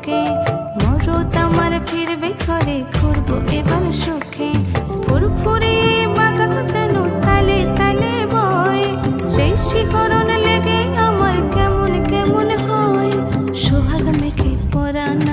বুকে, মরদ আমার ফিরবে ঘরে, ঘুরবো এবার সুখে। ফুরফুরে বাতাস যেন তালে তালে বয়, সেই শিহরণ লেগে আমার কেমন কেমন হয়। সোহাগ মেখে পরাণ